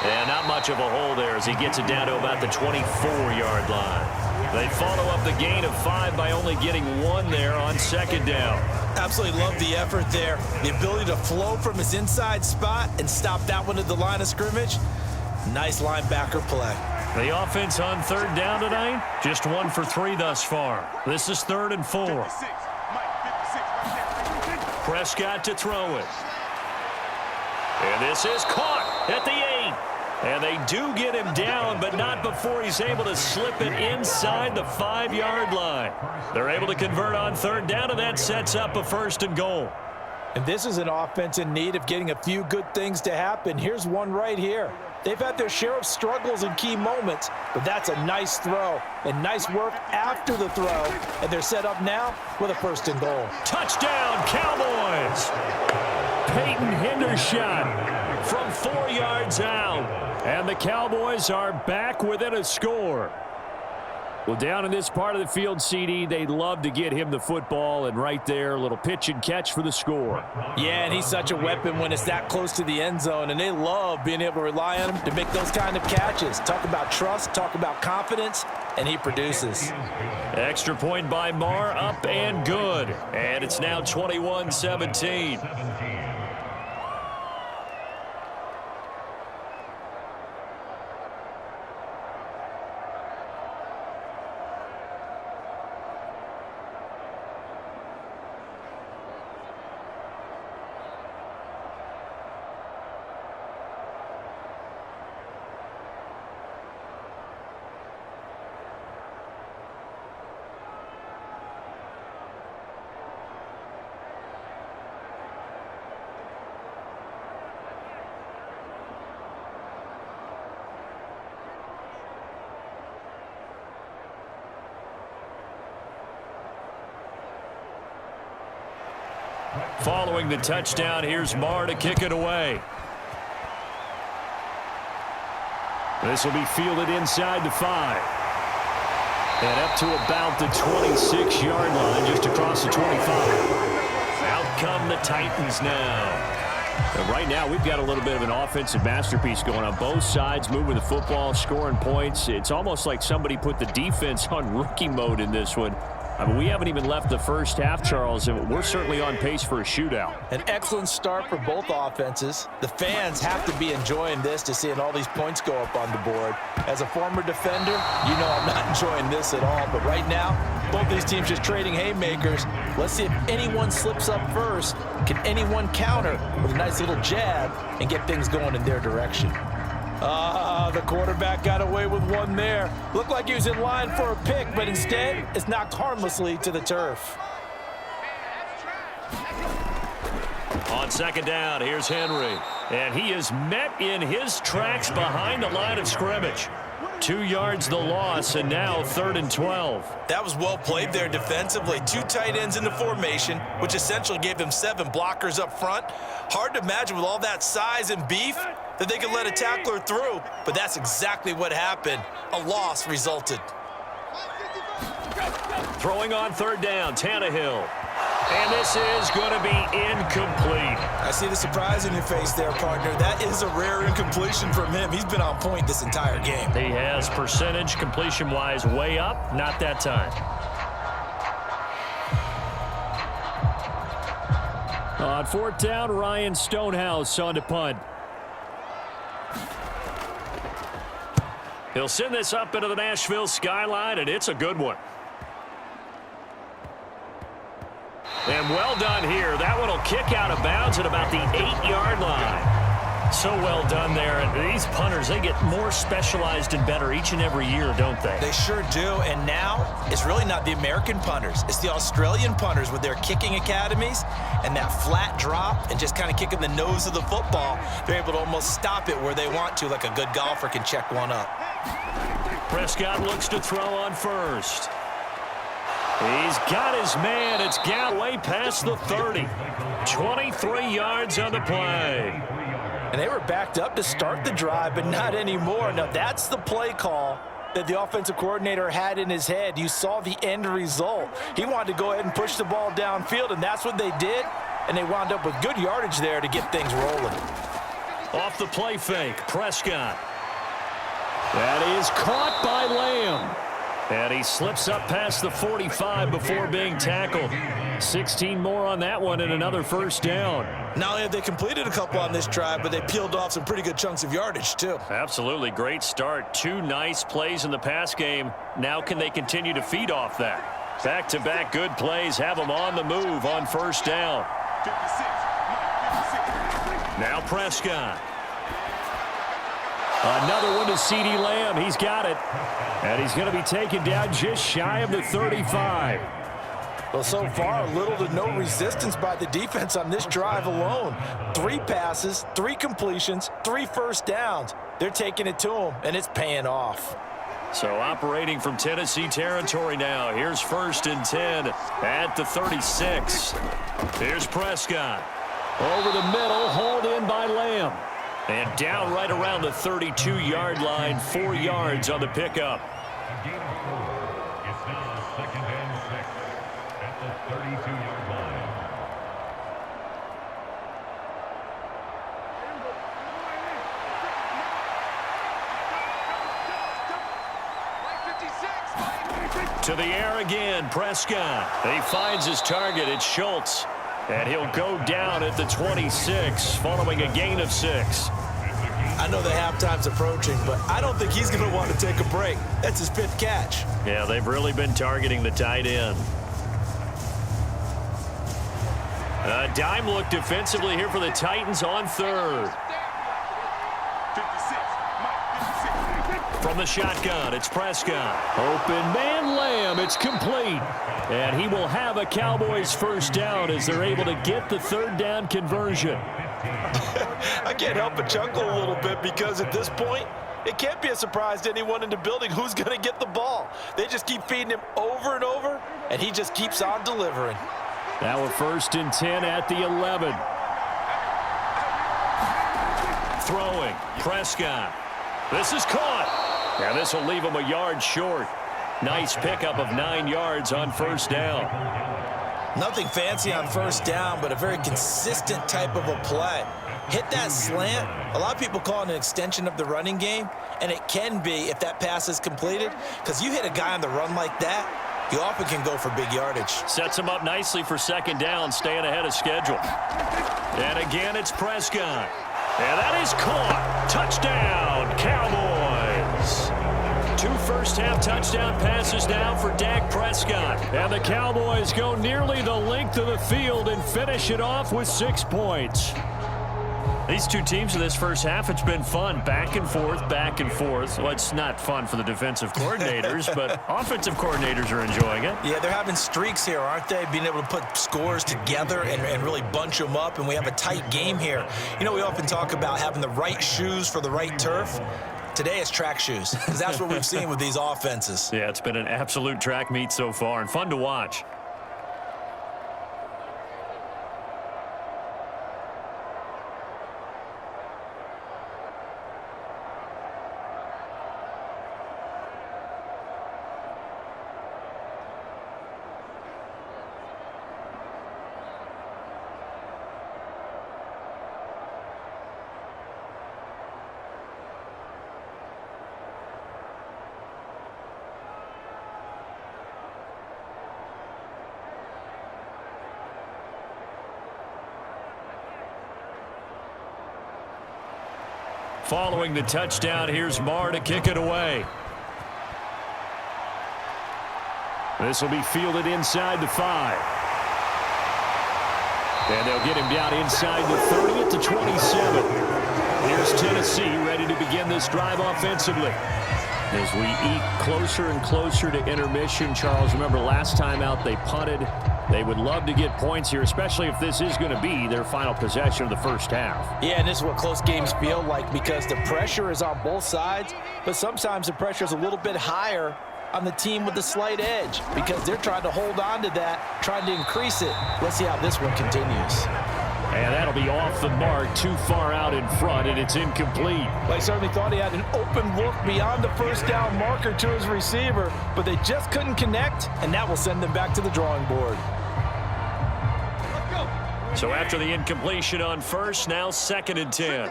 And not much of a hole there as he gets it down to about the 24-yard line. They follow up the gain of 5 by only getting 1 there on 2nd down. Absolutely love the effort there. The ability to flow from his inside spot and stop that one at the line of scrimmage. Nice linebacker play. The offense on 3rd down tonight, just 1 for 3 thus far. This is 3rd and 4. Prescott to throw it. And this is caught at the 8. And they do get him down, but not before he's able to slip it inside the 5-yard line. They're able to convert on 3rd down, and that sets up a 1st and goal. And this is an offense in need of getting a few good things to happen. Here's one right here. They've had their share of struggles in key moments, but that's a nice throw and nice work after the throw. And they're set up now with a 1st and goal. Touchdown, Cowboys! Peyton Hendershot from 4 yards out. And the Cowboys are back within a score. Well, down in this part of the field, CD, they'd love to get him the football, and right there, a little pitch and catch for the score. Yeah, and he's such a weapon when it's that close to the end zone, and they love being able to rely on him to make those kind of catches. Talk about trust, talk about confidence, and he produces. Extra point by Marr, up and good. And it's now 21-17. Following the touchdown, here's Marr to kick it away. This will be fielded inside the 5. And up to about the 26-yard line, just across the 25. Out come the Titans now. And right now, we've got a little bit of an offensive masterpiece going on. Both sides moving the football, scoring points. It's almost like somebody put the defense on rookie mode in this one. I mean, we haven't even left the first half, Charles, and we're certainly on pace for a shootout. An excellent start for both offenses. The fans have to be enjoying this to seeing all these points go up on the board. As a former defender, you know I'm not enjoying this at all. But right now, both these teams just trading haymakers. Let's see if anyone slips up first. Can anyone counter with a nice little jab and get things going in their direction? The quarterback got away with one there. Looked like he was in line for a pick, but instead, it's knocked harmlessly to the turf. On 2nd down, here's Henry. And he is met in his tracks behind the line of scrimmage. 2 yards the loss, and now 3rd and 12. That was well played there defensively. 2 tight ends in the formation, which essentially gave them 7 blockers up front. Hard to imagine with all that size and beef that they could let a tackler through, but that's exactly what happened. A loss resulted. Throwing on 3rd down, Tannehill. And this is going to be incomplete. I see the surprise in your face there, partner. That is a rare incompletion from him. He's been on point this entire game. He has percentage completion-wise way up, not that time. On 4th down, Ryan Stonehouse on to punt. He'll send this up into the Nashville skyline, and it's a good one. And well done here. That one will kick out of bounds at about the 8-yard line. So well done there. And these punters, they get more specialized and better each and every year, don't they? They sure do. And now it's really not the American punters. It's the Australian punters with their kicking academies and that flat drop and just kind of kicking the nose of the football. They're able to almost stop it where they want to, like a good golfer can check one up. Prescott looks to throw on first. He's got his man. It's Galloway past the 30. 23 yards on the play. And they were backed up to start the drive, but not anymore. Now, that's the play call that the offensive coordinator had in his head. You saw the end result. He wanted to go ahead and push the ball downfield, and that's what they did. And they wound up with good yardage there to get things rolling. Off the play fake, Prescott. That is caught by Lamb. And he slips up past the 45 before being tackled. 16 more on that one and another first down. Not only have they completed a couple on this drive, but they peeled off some pretty good chunks of yardage, too. Absolutely. Great start. 2 nice plays in the pass game. Now can they continue to feed off that? Back-to-back good plays have them on the move on first down. 56. Now Prescott. Another one to CeeDee Lamb. He's got it. And he's going to be taken down just shy of the 35. Well, so far, little to no resistance by the defense on this drive alone. 3 passes, 3 completions, 3 first downs. They're taking it to him, and it's paying off. So operating from Tennessee territory now. Here's 1st and 10 at the 36. Here's Prescott. Over the middle, hauled in by Lamb. And down right around the 32-yard line, 4 yards on the pickup. Gain of 4. It's now 2nd and 6 at the 32-yard line. To the air again, Prescott. He finds his target. It's Schultz. And he'll go down at the 26 following a gain of 6. I know the halftime's approaching, but I don't think he's going to want to take a break. That's his 5th catch. Yeah, they've really been targeting the tight end. A dime look defensively here for the Titans on 3rd. 56. From the shotgun, it's Prescott. Open man, Lamb. It's complete. And he will have a Cowboys first down as they're able to get the 3rd down conversion. I can't help but chuckle a little bit because at this point, it can't be a surprise to anyone in the building who's going to get the ball. They just keep feeding him over and over, and he just keeps on delivering. Now a 1st and 10 at the 11. Throwing, Prescott. This is caught. Now this will leave him a yard short. Nice pickup of 9 yards on first down. Nothing fancy on first down, but a very consistent type of a play. Hit that slant. A lot of people call it an extension of the running game, and it can be if that pass is completed, because you hit a guy on the run like that, you often can go for big yardage. Sets him up nicely for 2nd down, staying ahead of schedule. And again, it's Prescott. And that is caught. Touchdown, Cowboys. 2 first-half touchdown passes now for Dak Prescott. And the Cowboys go nearly the length of the field and finish it off with 6 points. These 2 teams in this first half, it's been fun. Back and forth, back and forth. Well, it's not fun for the defensive coordinators, but offensive coordinators are enjoying it. Yeah, they're having streaks here, aren't they? Being able to put scores together and really bunch them up, and we have a tight game here. You know, we often talk about having the right shoes for the right turf. Today it's track shoes, because that's what we've seen with these offenses. Yeah, it's been an absolute track meet so far, and fun to watch. Following the touchdown, here's Marr to kick it away. This will be fielded inside the 5. And they'll get him down inside the 30 at the 27. Here's Tennessee ready to begin this drive offensively. As we eat closer and closer to intermission, Charles, remember last time out they punted. They would love to get points here, especially if this is going to be their final possession of the first half. Yeah, and this is what close games feel like because the pressure is on both sides, but sometimes the pressure is a little bit higher on the team with the slight edge because they're trying to hold on to that, trying to increase it. Let's see how this one continues. And that'll be off the mark, too far out in front, and it's incomplete. Well, I certainly thought he had an open look beyond the first down marker to his receiver, but they just couldn't connect, and that will send them back to the drawing board. So after the incompletion on first, now 2nd and 10.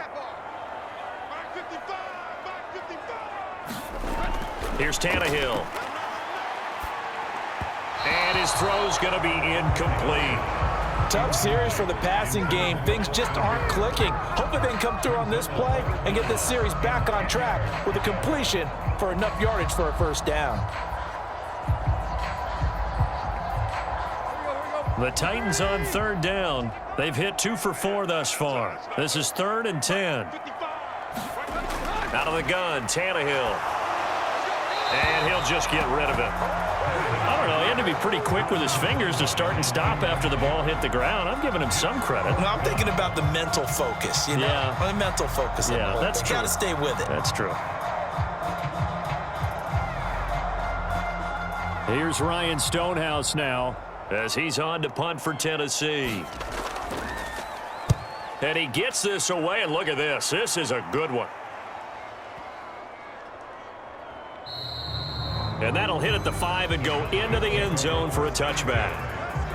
Here's Tannehill. And his throw's going to be incomplete. Tough series for the passing game. Things just aren't clicking. Hopefully they can come through on this play and get this series back on track with a completion for enough yardage for a first down. The Titans on 3rd down. They've hit 2 for 4 thus far. This is 3rd and 10. Out of the gun, Tannehill. And he'll just get rid of it. I don't know, he had to be pretty quick with his fingers to start and stop after the ball hit the ground. I'm giving him some credit. No, I'm thinking about the mental focus, you know? Yeah. The mental focus. Yeah, that's true. Got to stay with it. That's true. Here's Ryan Stonehouse now as he's on to punt for Tennessee. And he gets this away, and look at this. This is a good one. And that'll hit at the 5 and go into the end zone for a touchback.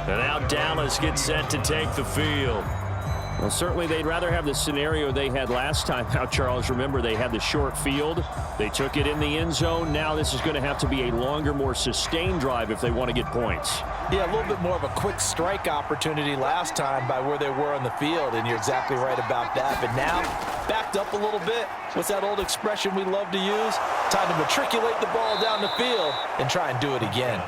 And now Dallas gets set to take the field. Well, certainly they'd rather have the scenario they had last time out, Charles. Remember, they had the short field. They took it in the end zone. Now this is going to have to be a longer, more sustained drive if they want to get points. Yeah, a little bit more of a quick strike opportunity last time by where they were on the field, and you're exactly right about that. But now, backed up a little bit. What's that old expression we love to use? Time to matriculate the ball down the field and try and do it again.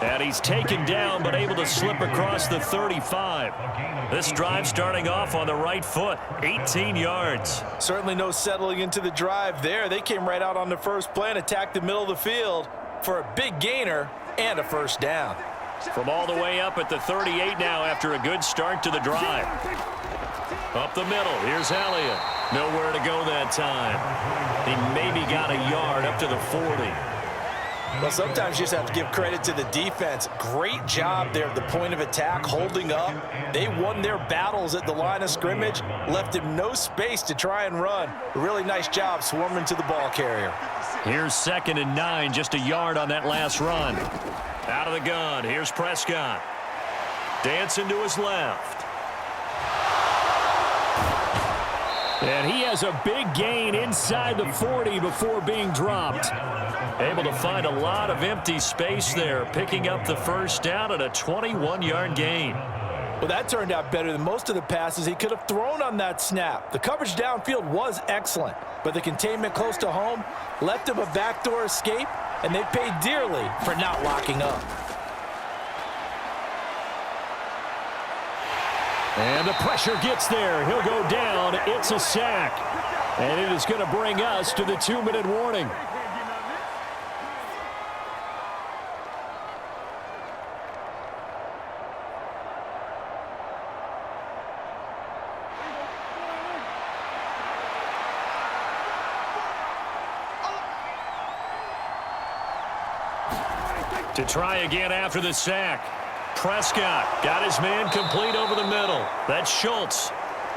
And he's taken down, but able to slip across the 35. This drive starting off on the right foot, 18 yards. Certainly no settling into the drive there. They came right out on the first play and attacked the middle of the field for a big gainer and a first down. From all the way up at the 38 now after a good start to the drive. Up the middle, here's Elliott. Nowhere to go that time. He maybe got a yard up to the 40. Well, sometimes you just have to give credit to the defense. Great job there at the point of attack, holding up. They won their battles at the line of scrimmage, left him no space to try and run. A really nice job swarming to the ball carrier. Here's 2nd and 9, just a yard on that last run. Out of the gun, here's Prescott. Dancing to his left. And he has a big gain inside the 40 before being dropped. Able to find a lot of empty space there, picking up the first down at a 21-yard gain. Well, that turned out better than most of the passes he could have thrown on that snap. The coverage downfield was excellent, but the containment close to home left him a backdoor escape, and they paid dearly for not locking up. And the pressure gets there. He'll go down. It's a sack. And it is going to bring us to the 2-minute warning. To try again after the sack. Prescott got his man complete over the middle. That's Schultz.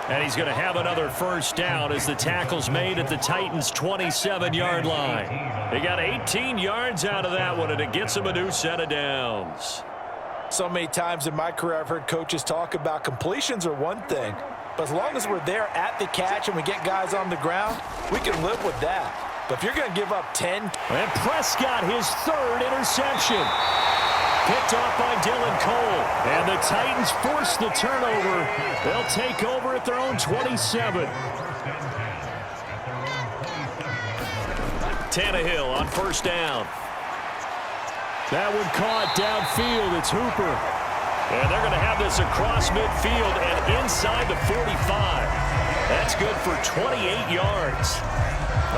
And he's going to have another first down as the tackle's made at the Titans' 27-yard line. They got 18 yards out of that one, and it gets them a new set of downs. So many times in my career I've heard coaches talk about completions are one thing, but as long as we're there at the catch and we get guys on the ground, we can live with that. But if you're going to give up 10. And Prescott, his 3rd interception. Picked off by Dylan Cole. And the Titans force the turnover. They'll take over at their own 27. Tannehill on first down. That one caught downfield. It's Hooper. And they're going to have this across midfield and inside the 45. That's good for 28 yards.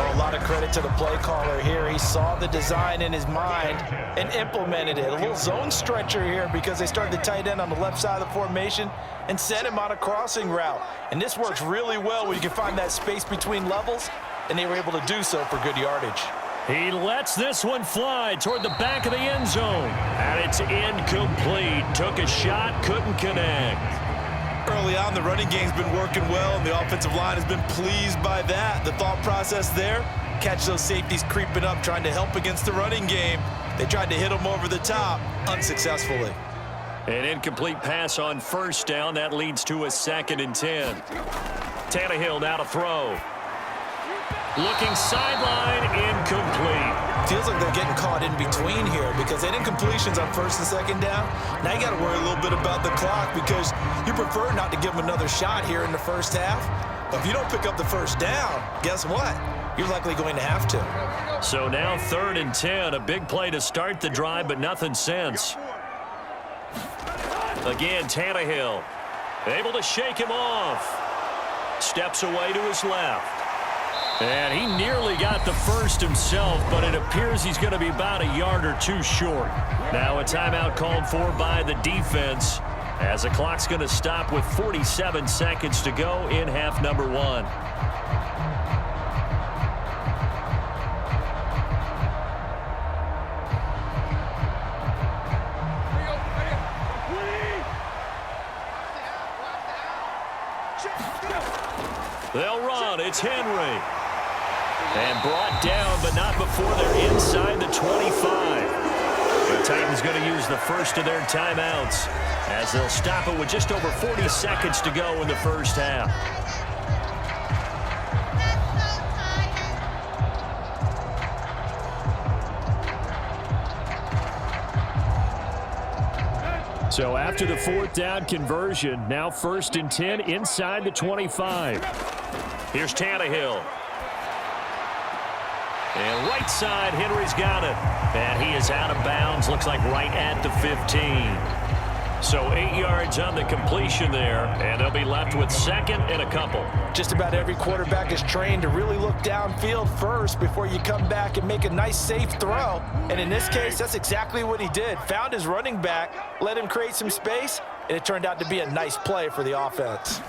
Oh, a lot of credit to the play caller here. He saw the design in his mind and implemented it. A little zone stretcher here because they started the tight end on the left side of the formation and sent him on a crossing route. And this works really well when you can find that space between levels, and they were able to do so for good yardage. He lets this one fly toward the back of the end zone. And it's incomplete. Took a shot, couldn't connect. Early on, the running game's been working well, and the offensive line has been pleased by that. The thought process there, catch those safeties creeping up, trying to help against the running game. They tried to hit them over the top, unsuccessfully. An incomplete pass on first down. That leads to a 2nd and 10. Tannehill now to throw. Looking sideline, incomplete. Feels like they're getting caught in between here because they didn't completions on 1st and 2nd down. Now you got to worry a little bit about the clock because you prefer not to give them another shot here in the first half. But if you don't pick up the first down, guess what? You're likely going to have to. So now 3rd and 10, a big play to start the drive, but nothing since. Again, Tannehill able to shake him off. Steps away to his left. And he nearly got the first himself, but it appears he's going to be about a yard or two short. Now a timeout called for by the defense as the clock's going to stop with 47 seconds to go in half number 1. They'll run. It's Henry. And brought down, but not before they're inside the 25. The Titans going to use the first of their timeouts as they'll stop it with just over 40 seconds to go in the first half. So after the 4th down conversion, now 1st and 10 inside the 25. Here's Tannehill. And right side, Henry's got it. And he is out of bounds, looks like right at the 15. So 8 yards on the completion there, and they'll be left with 2nd and a couple. Just about every quarterback is trained to really look downfield first before you come back and make a nice, safe throw. And in this case, that's exactly what he did. Found his running back, let him create some space, and it turned out to be a nice play for the offense.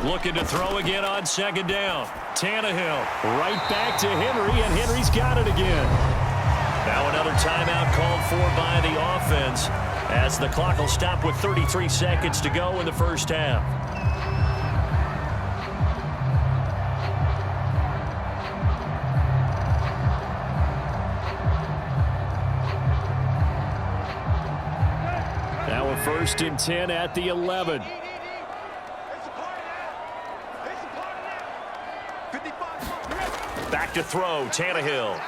Looking to throw again on 2nd down. Tannehill right back to Henry, and Henry's got it again. Now another timeout called for by the offense as the clock will stop with 33 seconds to go in the first half. Now a 1st and 10 at the 11. Back to throw, Tannehill.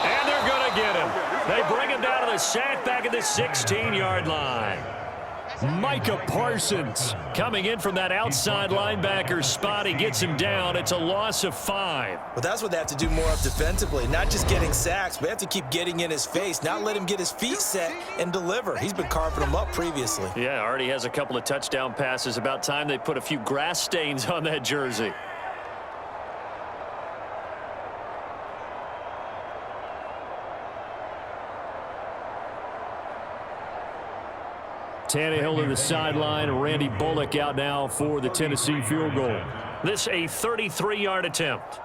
And they're going to get him. They bring him down to the sack back at the 16-yard line. Micah Parsons coming in from that outside linebacker spot. He gets him down. It's a loss of 5. Well, that's what they have to do more of defensively, not just getting sacks, but they have to keep getting in his face, not let him get his feet set and deliver. He's been carving them up previously. Yeah, already has a couple of touchdown passes. About time they put a few grass stains on that jersey. Tannehill to the sideline. Randy Bullock out now for the Tennessee field goal. This a 33-yard attempt.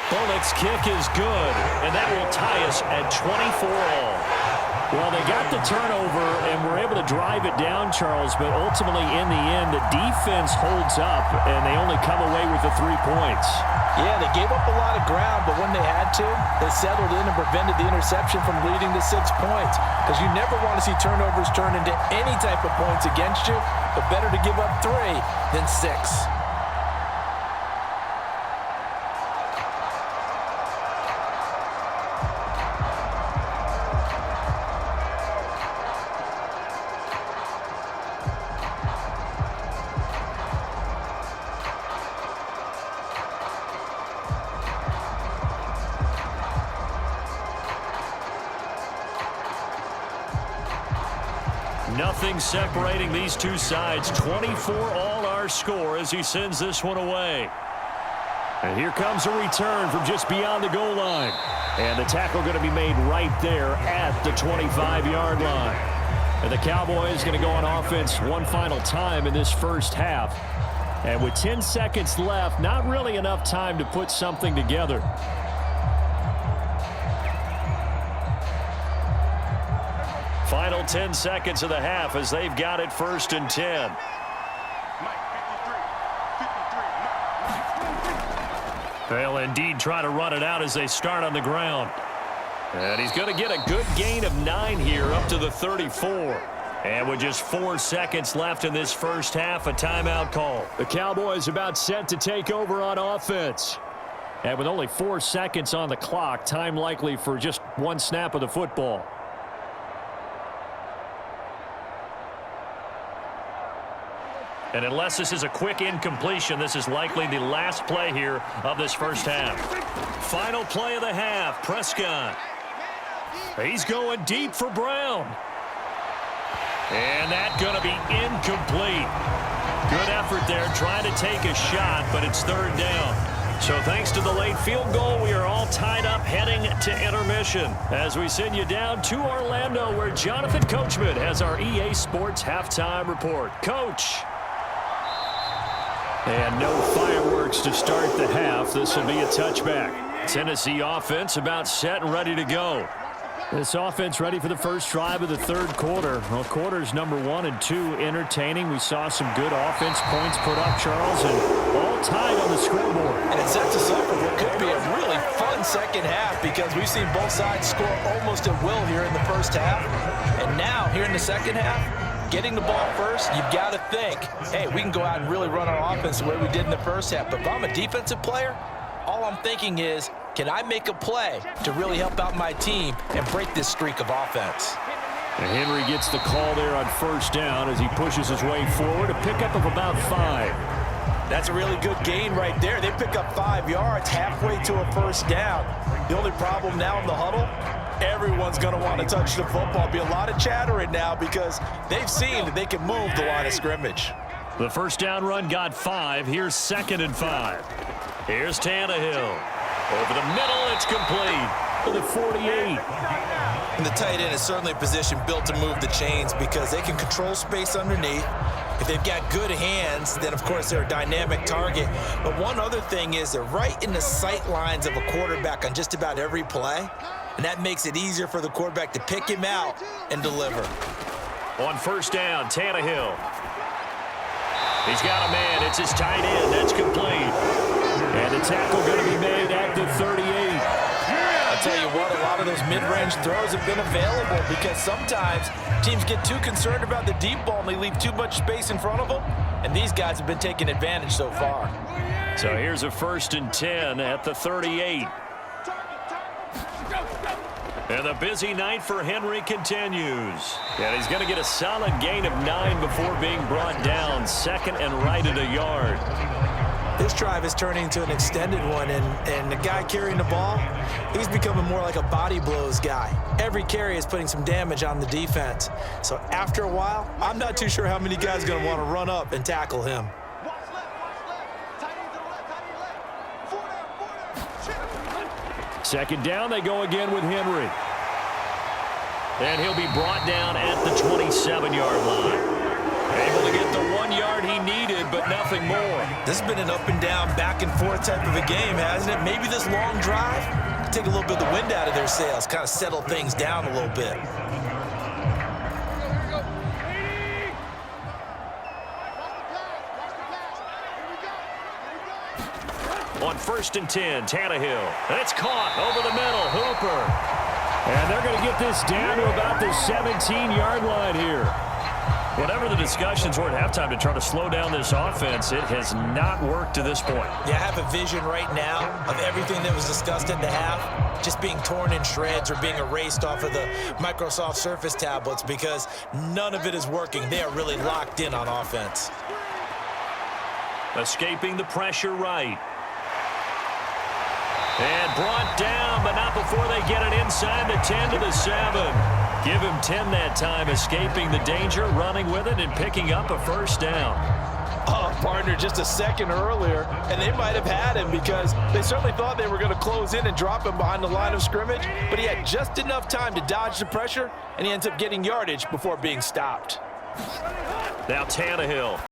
Bullock's kick is good, and that will tie us at 24-all. Well, they got the turnover, and were able to drive it down, Charles, but ultimately in the end, the defense holds up, and they only come away with the 3 points. Yeah, they gave up a lot of ground, but when they had to, they settled in and prevented the interception from leading to 6 points. Because you never want to see turnovers turn into any type of points against you, but better to give up 3 than 6. Nothing separating these two sides. 24 all our score as he sends this one away. And here comes a return from just beyond the goal line. And the tackle going to be made right there at the 25-yard line. And the Cowboys going to go on offense one final time in this first half. And with 10 seconds left, not really enough time to put something together. Final 10 seconds of the half as they've got it 1st and 10. They'll indeed try to run it out as they start on the ground. And he's going to get a good gain of 9 here up to the 34. And with just 4 seconds left in this first half, a timeout call. The Cowboys about set to take over on offense. And with only 4 seconds on the clock, time likely for just one snap of the football. And unless this is a quick incompletion, this is likely the last play here of this first half. Final play of the half, Prescott. He's going deep for Brown. And that's going to be incomplete. Good effort there, trying to take a shot, but it's 3rd down. So thanks to the late field goal, we are all tied up heading to intermission as we send you down to Orlando where Jonathan Coachman has our EA Sports halftime report. Coach. And no fireworks to start the half. This will be a touchback. Tennessee offense about set and ready to go. This offense ready for the first drive of the 3rd quarter. Well, quarters number 1 and 2 entertaining. We saw some good offense points put up, Charles, and all tied on the scoreboard. And it sets us up for what could be a really fun second half because we've seen both sides score almost at will here in the first half. And now, here in the second half, getting the ball first, you've got to think, hey, we can go out and really run our offense the way we did in the first half. But if I'm a defensive player, all I'm thinking is, can I make a play to really help out my team and break this streak of offense? And Henry gets the call there on 1st down as he pushes his way forward, a pickup of about 5. That's a really good gain right there. They pick up 5 yards halfway to a 1st down. The only problem now in the huddle, everyone's going to want to touch the football. Be a lot of chattering now because they've seen that they can move the line of scrimmage. The 1st down run got 5. Here's 2nd and 5. Here's Tannehill. Over the middle, it's complete to the 48. And the tight end is certainly a position built to move the chains because they can control space underneath. If they've got good hands, then, of course, they're a dynamic target. But one other thing is they're right in the sight lines of a quarterback on just about every play, and that makes it easier for the quarterback to pick him out and deliver. On 1st down, Tannehill. He's got a man. It's his tight end. That's complete. And the tackle going to be made at the 38. I'll tell you what, a lot of those mid-range throws have been available because sometimes teams get too concerned about the deep ball and they leave too much space in front of them, and these guys have been taking advantage so far. So here's a 1st and 10 at the 38. And the busy night for Henry continues. And he's going to get a solid gain of 9 before being brought down. 2nd and right at a yard. This drive is turning into an extended one, and the guy carrying the ball, he's becoming more like a body blows guy. Every carry is putting some damage on the defense. So after a while, I'm not too sure how many guys are going to want to run up and tackle him. 2nd down, they go again with Henry. And he'll be brought down at the 27-yard line. Able to get the 1 yard he needed, but nothing more. This has been an up and down, back and forth type of a game, hasn't it? Maybe this long drive take a little bit of the wind out of their sails, kind of settle things down a little bit. On 1st and 10, Tannehill. And it's caught over the middle, Hooper. And they're going to get this down to about the 17-yard line here. Whatever the discussions were at halftime to try to slow down this offense, it has not worked to this point. Yeah, I have a vision right now of everything that was discussed at the half just being torn in shreds or being erased off of the Microsoft Surface tablets because none of it is working. They are really locked in on offense. Escaping the pressure right. And brought down, but not before they get it inside the 10 to the 7. Give him 10 that time, escaping the danger, running with it, and picking up a first down. Oh, partner, just a second earlier, and they might have had him because they certainly thought they were going to close in and drop him behind the line of scrimmage, but he had just enough time to dodge the pressure, and he ends up getting yardage before being stopped. Now Tannehill.